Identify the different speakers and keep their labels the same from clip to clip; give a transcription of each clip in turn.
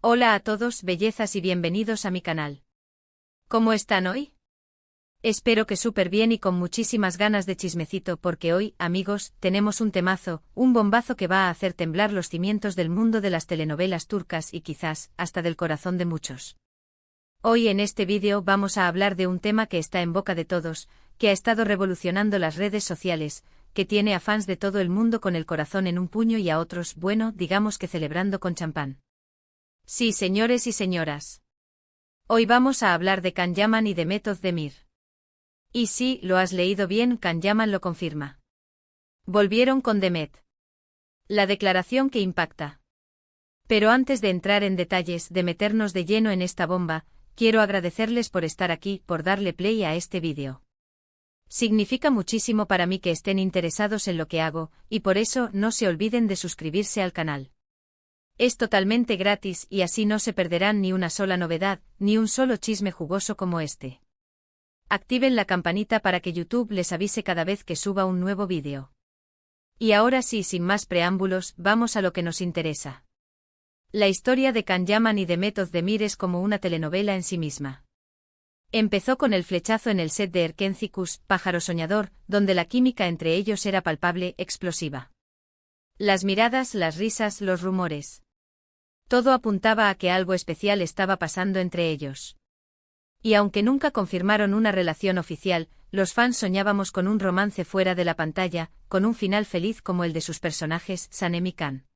Speaker 1: Hola a todos, bellezas y bienvenidos a mi canal. ¿Cómo están hoy? Espero que súper bien y con muchísimas ganas de chismecito porque hoy, amigos, tenemos un temazo, un bombazo que va a hacer temblar los cimientos del mundo de las telenovelas turcas y quizás, hasta del corazón de muchos. Hoy en este vídeo vamos a hablar de un tema que está en boca de todos, que ha estado revolucionando las redes sociales, que tiene a fans de todo el mundo con el corazón en un puño y a otros, bueno, digamos que celebrando con champán. Sí, señores y señoras. Hoy vamos a hablar de Can Yaman y de Demet Özdemir. Y sí, lo has leído bien, Can Yaman lo confirma. Volvieron con Demet. La declaración que impacta. Pero antes de entrar en detalles, de meternos de lleno en esta bomba, quiero agradecerles por estar aquí, por darle play a este vídeo. Significa muchísimo para mí que estén interesados en lo que hago, y por eso no se olviden de suscribirse al canal. Es totalmente gratis y así no se perderán ni una sola novedad, ni un solo chisme jugoso como este. Activen la campanita para que YouTube les avise cada vez que suba un nuevo vídeo. Y ahora sí, sin más preámbulos, vamos a lo que nos interesa. La historia de Can Yaman y Demet Özdemir es como una telenovela en sí misma. Empezó con el flechazo en el set de Erkenci, Pájaro Soñador, donde la química entre ellos era palpable, explosiva. Las miradas, las risas, los rumores. Todo apuntaba a que algo especial estaba pasando entre ellos. Y aunque nunca confirmaron una relación oficial, los fans soñábamos con un romance fuera de la pantalla, con un final feliz como el de sus personajes, Sanem y Can.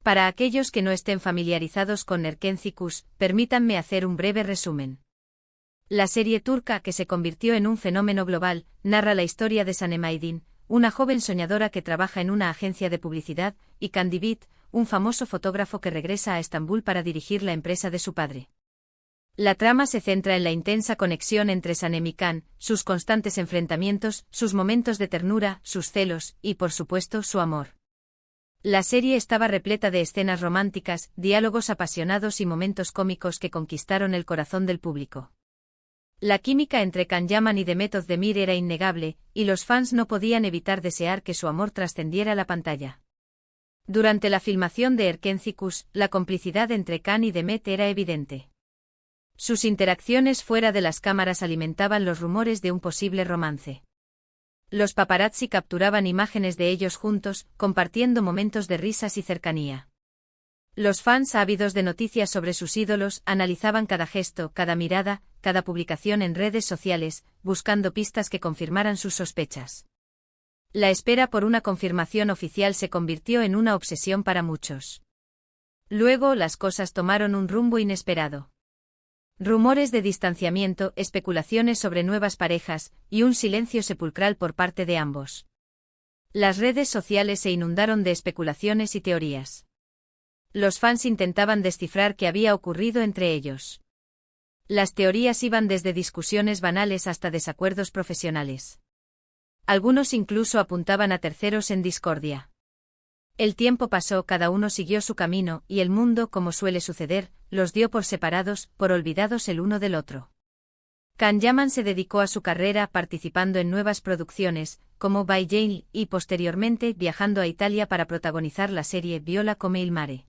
Speaker 1: Para aquellos que no estén familiarizados con Erkenci, permítanme hacer un breve resumen. La serie turca, que se convirtió en un fenómeno global, narra la historia de Sanem Aydin, una joven soñadora que trabaja en una agencia de publicidad, y Can Divit, un famoso fotógrafo que regresa a Estambul para dirigir la empresa de su padre. La trama se centra en la intensa conexión entre Sanem y Can, sus constantes enfrentamientos, sus momentos de ternura, sus celos, y por supuesto su amor. La serie estaba repleta de escenas románticas, diálogos apasionados y momentos cómicos que conquistaron el corazón del público. La química entre Can Yaman y Demet Özdemir era innegable, y los fans no podían evitar desear que su amor trascendiera la pantalla. Durante la filmación de Erkenci, la complicidad entre Can y Demet era evidente. Sus interacciones fuera de las cámaras alimentaban los rumores de un posible romance. Los paparazzi capturaban imágenes de ellos juntos, compartiendo momentos de risas y cercanía. Los fans ávidos de noticias sobre sus ídolos analizaban cada gesto, cada mirada, cada publicación en redes sociales, buscando pistas que confirmaran sus sospechas. La espera por una confirmación oficial se convirtió en una obsesión para muchos. Luego las cosas tomaron un rumbo inesperado. Rumores de distanciamiento, especulaciones sobre nuevas parejas, y un silencio sepulcral por parte de ambos. Las redes sociales se inundaron de especulaciones y teorías. Los fans intentaban descifrar qué había ocurrido entre ellos. Las teorías iban desde discusiones banales hasta desacuerdos profesionales. Algunos incluso apuntaban a terceros en discordia. El tiempo pasó, cada uno siguió su camino, y el mundo, como suele suceder, los dio por separados, por olvidados el uno del otro. Can Yaman se dedicó a su carrera participando en nuevas producciones, como By Jane, y posteriormente viajando a Italia para protagonizar la serie Viola come il mare.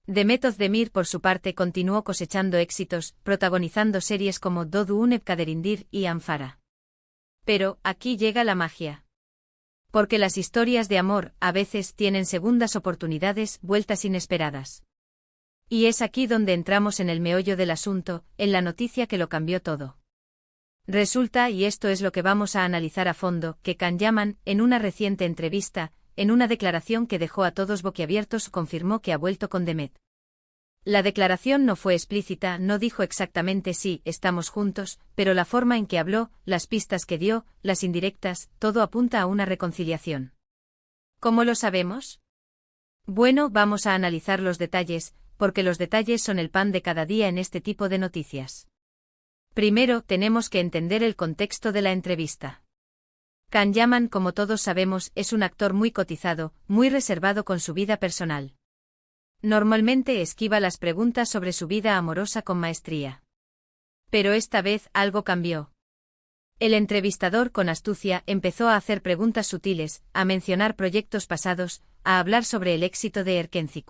Speaker 1: Demet Özdemir por su parte continuó cosechando éxitos, protagonizando series como Doğu Unep Kaderindir y Amfara. Pero, aquí llega la magia. Porque las historias de amor, a veces, tienen segundas oportunidades, vueltas inesperadas. Y es aquí donde entramos en el meollo del asunto, en la noticia que lo cambió todo. Resulta, y esto es lo que vamos a analizar a fondo, que Can Yaman, en una reciente entrevista, en una declaración que dejó a todos boquiabiertos, confirmó que ha vuelto con Demet. La declaración no fue explícita, no dijo exactamente sí, estamos juntos, pero la forma en que habló, las pistas que dio, las indirectas, todo apunta a una reconciliación. ¿Cómo lo sabemos? Bueno, vamos a analizar los detalles, porque los detalles son el pan de cada día en este tipo de noticias. Primero, tenemos que entender el contexto de la entrevista. Can Yaman, como todos sabemos, es un actor muy cotizado, muy reservado con su vida personal. Normalmente esquiva las preguntas sobre su vida amorosa con maestría. Pero esta vez algo cambió. El entrevistador, con astucia, empezó a hacer preguntas sutiles, a mencionar proyectos pasados, a hablar sobre el éxito de Erkenci.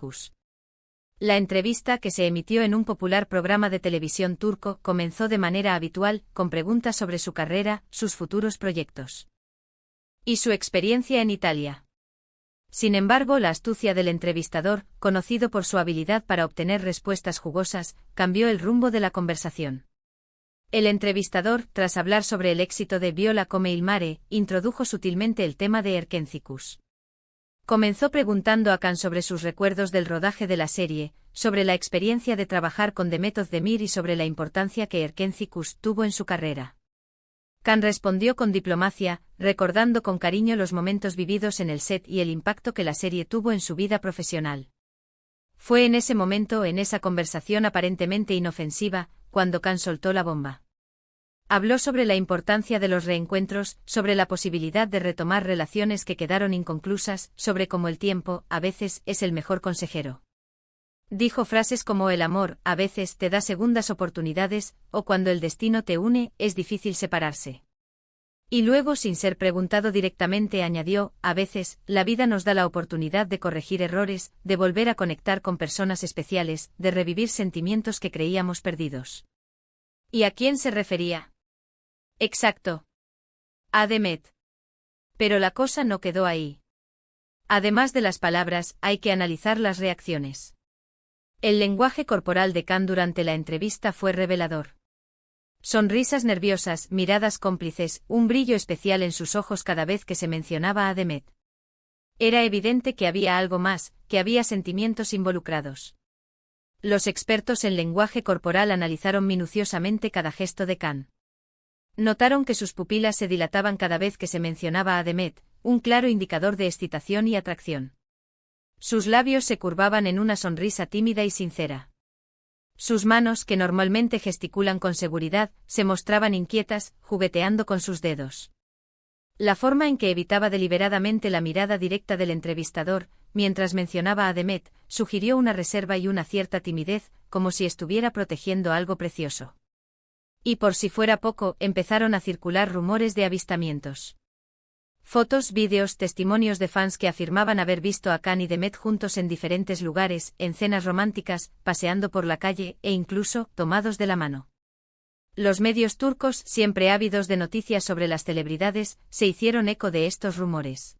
Speaker 1: La entrevista, que se emitió en un popular programa de televisión turco, comenzó de manera habitual, con preguntas sobre su carrera, sus futuros proyectos y su experiencia en Italia. Sin embargo, la astucia del entrevistador, conocido por su habilidad para obtener respuestas jugosas, cambió el rumbo de la conversación. El entrevistador, tras hablar sobre el éxito de Viola come il mare, introdujo sutilmente el tema de Erkencikus. Comenzó preguntando a Can sobre sus recuerdos del rodaje de la serie, sobre la experiencia de trabajar con Demet Özdemir y sobre la importancia que Erkencikus tuvo en su carrera. Can respondió con diplomacia, recordando con cariño los momentos vividos en el set y el impacto que la serie tuvo en su vida profesional. Fue en ese momento, en esa conversación aparentemente inofensiva, cuando Can soltó la bomba. Habló sobre la importancia de los reencuentros, sobre la posibilidad de retomar relaciones que quedaron inconclusas, sobre cómo el tiempo, a veces, es el mejor consejero. Dijo frases como el amor, a veces, te da segundas oportunidades, o cuando el destino te une, es difícil separarse. Y luego, sin ser preguntado directamente, añadió, a veces, la vida nos da la oportunidad de corregir errores, de volver a conectar con personas especiales, de revivir sentimientos que creíamos perdidos. ¿Y a quién se refería? Exacto. A Demet. Pero la cosa no quedó ahí. Además de las palabras, hay que analizar las reacciones. El lenguaje corporal de Can durante la entrevista fue revelador. Sonrisas nerviosas, miradas cómplices, un brillo especial en sus ojos cada vez que se mencionaba a Demet. Era evidente que había algo más, que había sentimientos involucrados. Los expertos en lenguaje corporal analizaron minuciosamente cada gesto de Can. Notaron que sus pupilas se dilataban cada vez que se mencionaba a Demet, un claro indicador de excitación y atracción. Sus labios se curvaban en una sonrisa tímida y sincera. Sus manos, que normalmente gesticulan con seguridad, se mostraban inquietas, jugueteando con sus dedos. La forma en que evitaba deliberadamente la mirada directa del entrevistador, mientras mencionaba a Demet, sugirió una reserva y una cierta timidez, como si estuviera protegiendo algo precioso. Y por si fuera poco, empezaron a circular rumores de avistamientos. Fotos, vídeos, testimonios de fans que afirmaban haber visto a Can y Demet juntos en diferentes lugares, en cenas románticas, paseando por la calle, e incluso, tomados de la mano. Los medios turcos, siempre ávidos de noticias sobre las celebridades, se hicieron eco de estos rumores.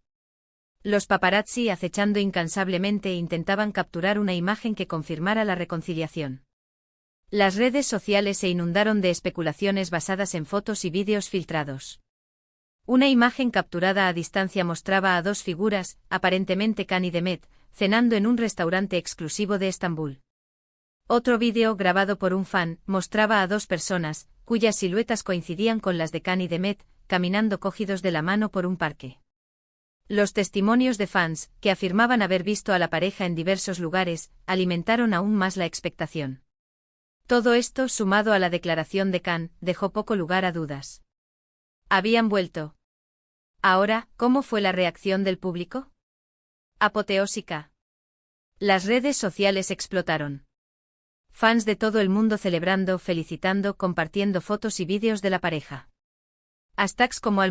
Speaker 1: Los paparazzi, acechando incansablemente, intentaban capturar una imagen que confirmara la reconciliación. Las redes sociales se inundaron de especulaciones basadas en fotos y vídeos filtrados. Una imagen capturada a distancia mostraba a dos figuras, aparentemente Can y Demet, cenando en un restaurante exclusivo de Estambul. Otro vídeo, grabado por un fan, mostraba a dos personas, cuyas siluetas coincidían con las de Can y Demet, caminando cogidos de la mano por un parque. Los testimonios de fans, que afirmaban haber visto a la pareja en diversos lugares, alimentaron aún más la expectación. Todo esto, sumado a la declaración de Can, dejó poco lugar a dudas. Habían vuelto. Ahora, ¿cómo fue la reacción del público? Apoteósica. Las redes sociales explotaron. Fans de todo el mundo celebrando, felicitando, compartiendo fotos y vídeos de la pareja. Hashtags como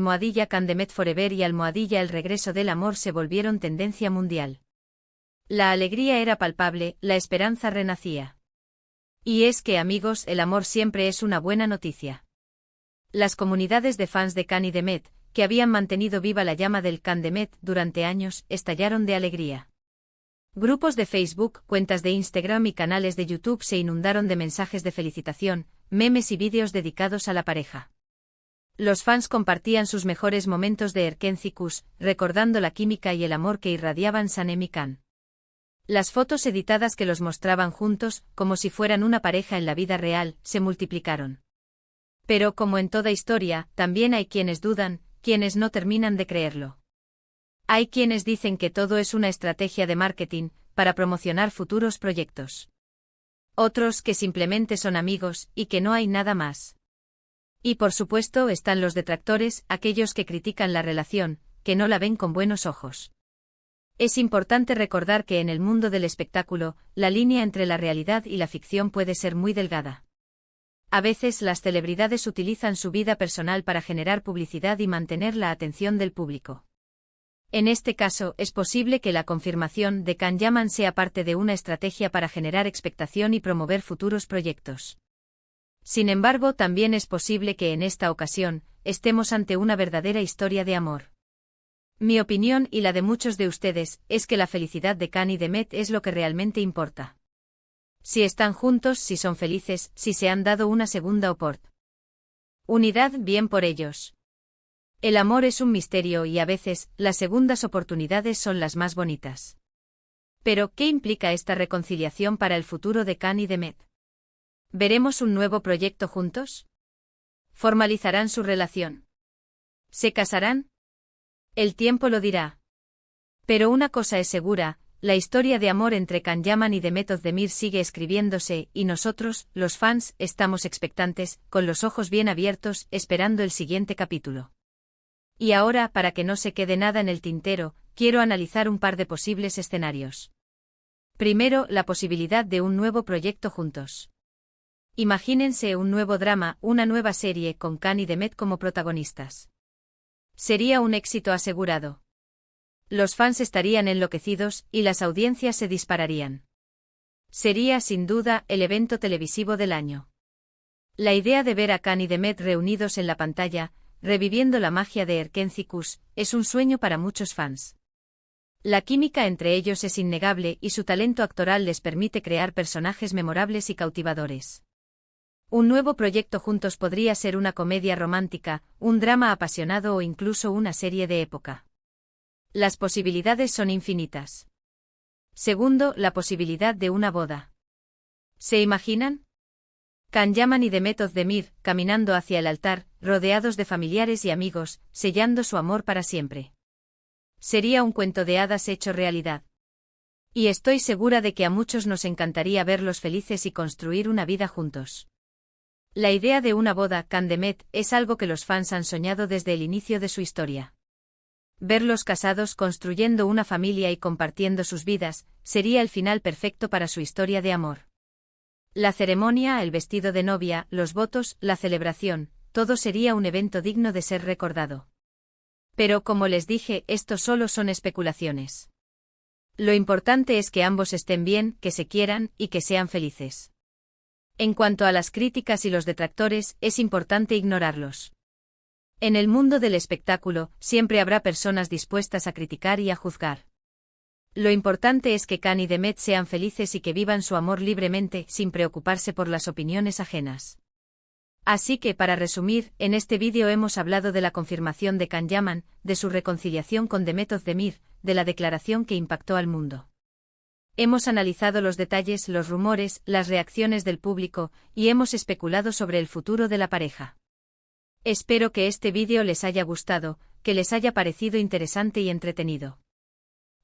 Speaker 1: #Can Demet Forever y #El regreso del amor se volvieron tendencia mundial. La alegría era palpable, la esperanza renacía. Y es que, amigos, el amor siempre es una buena noticia. Las comunidades de fans de Can y Demet, que habían mantenido viva la llama del Can Demet durante años, estallaron de alegría. Grupos de Facebook, cuentas de Instagram y canales de YouTube se inundaron de mensajes de felicitación, memes y vídeos dedicados a la pareja. Los fans compartían sus mejores momentos de Erkencikus, recordando la química y el amor que irradiaban Sanem y Can. Las fotos editadas que los mostraban juntos, como si fueran una pareja en la vida real, se multiplicaron. Pero como en toda historia, también hay quienes dudan, quienes no terminan de creerlo. Hay quienes dicen que todo es una estrategia de marketing, para promocionar futuros proyectos. Otros que simplemente son amigos, y que no hay nada más. Y por supuesto están los detractores, aquellos que critican la relación, que no la ven con buenos ojos. Es importante recordar que en el mundo del espectáculo, la línea entre la realidad y la ficción puede ser muy delgada. A veces las celebridades utilizan su vida personal para generar publicidad y mantener la atención del público. En este caso, es posible que la confirmación de Can Yaman sea parte de una estrategia para generar expectación y promover futuros proyectos. Sin embargo, también es posible que en esta ocasión, estemos ante una verdadera historia de amor. Mi opinión y la de muchos de ustedes es que la felicidad de Can y Demet es lo que realmente importa. Si están juntos, si son felices, si se han dado una segunda oportunidad, bien por ellos. El amor es un misterio y a veces, las segundas oportunidades son las más bonitas. Pero, ¿qué implica esta reconciliación para el futuro de Can y Demet? ¿Veremos un nuevo proyecto juntos? ¿Formalizarán su relación? ¿Se casarán? El tiempo lo dirá. Pero una cosa es segura, la historia de amor entre Can Yaman y Demet Özdemir sigue escribiéndose y nosotros, los fans, estamos expectantes, con los ojos bien abiertos, esperando el siguiente capítulo. Y ahora, para que no se quede nada en el tintero, quiero analizar un par de posibles escenarios. Primero, la posibilidad de un nuevo proyecto juntos. Imagínense un nuevo drama, una nueva serie con Can y Demet como protagonistas. Sería un éxito asegurado. Los fans estarían enloquecidos y las audiencias se dispararían. Sería, sin duda, el evento televisivo del año. La idea de ver a Can y Demet reunidos en la pantalla, reviviendo la magia de Erkencikus, es un sueño para muchos fans. La química entre ellos es innegable y su talento actoral les permite crear personajes memorables y cautivadores. Un nuevo proyecto juntos podría ser una comedia romántica, un drama apasionado o incluso una serie de época. Las posibilidades son infinitas. Segundo, la posibilidad de una boda. ¿Se imaginan? Can Yaman y Demet Özdemir, caminando hacia el altar, rodeados de familiares y amigos, sellando su amor para siempre. Sería un cuento de hadas hecho realidad. Y estoy segura de que a muchos nos encantaría verlos felices y construir una vida juntos. La idea de una boda Can-Demet es algo que los fans han soñado desde el inicio de su historia. Verlos casados construyendo una familia y compartiendo sus vidas, sería el final perfecto para su historia de amor. La ceremonia, el vestido de novia, los votos, la celebración, todo sería un evento digno de ser recordado. Pero como les dije, esto solo son especulaciones. Lo importante es que ambos estén bien, que se quieran y que sean felices. En cuanto a las críticas y los detractores, es importante ignorarlos. En el mundo del espectáculo, siempre habrá personas dispuestas a criticar y a juzgar. Lo importante es que Can y Demet sean felices y que vivan su amor libremente, sin preocuparse por las opiniones ajenas. Así que, para resumir, en este vídeo hemos hablado de la confirmación de Can Yaman, de su reconciliación con Demet Özdemir, de la declaración que impactó al mundo. Hemos analizado los detalles, los rumores, las reacciones del público, y hemos especulado sobre el futuro de la pareja. Espero que este vídeo les haya gustado, que les haya parecido interesante y entretenido.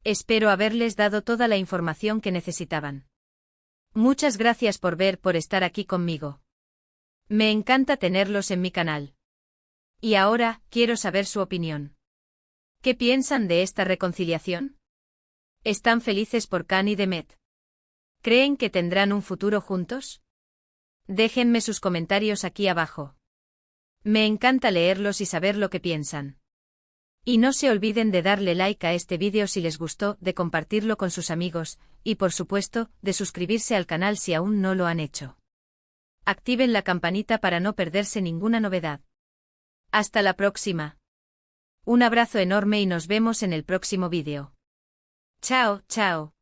Speaker 1: Espero haberles dado toda la información que necesitaban. Muchas gracias por estar aquí conmigo. Me encanta tenerlos en mi canal. Y ahora, quiero saber su opinión. ¿Qué piensan de esta reconciliación? ¿Están felices por Can y Demet? ¿Creen que tendrán un futuro juntos? Déjenme sus comentarios aquí abajo. Me encanta leerlos y saber lo que piensan. Y no se olviden de darle like a este vídeo si les gustó, de compartirlo con sus amigos, y por supuesto, de suscribirse al canal si aún no lo han hecho. Activen la campanita para no perderse ninguna novedad. Hasta la próxima. Un abrazo enorme y nos vemos en el próximo vídeo. Chao, chao.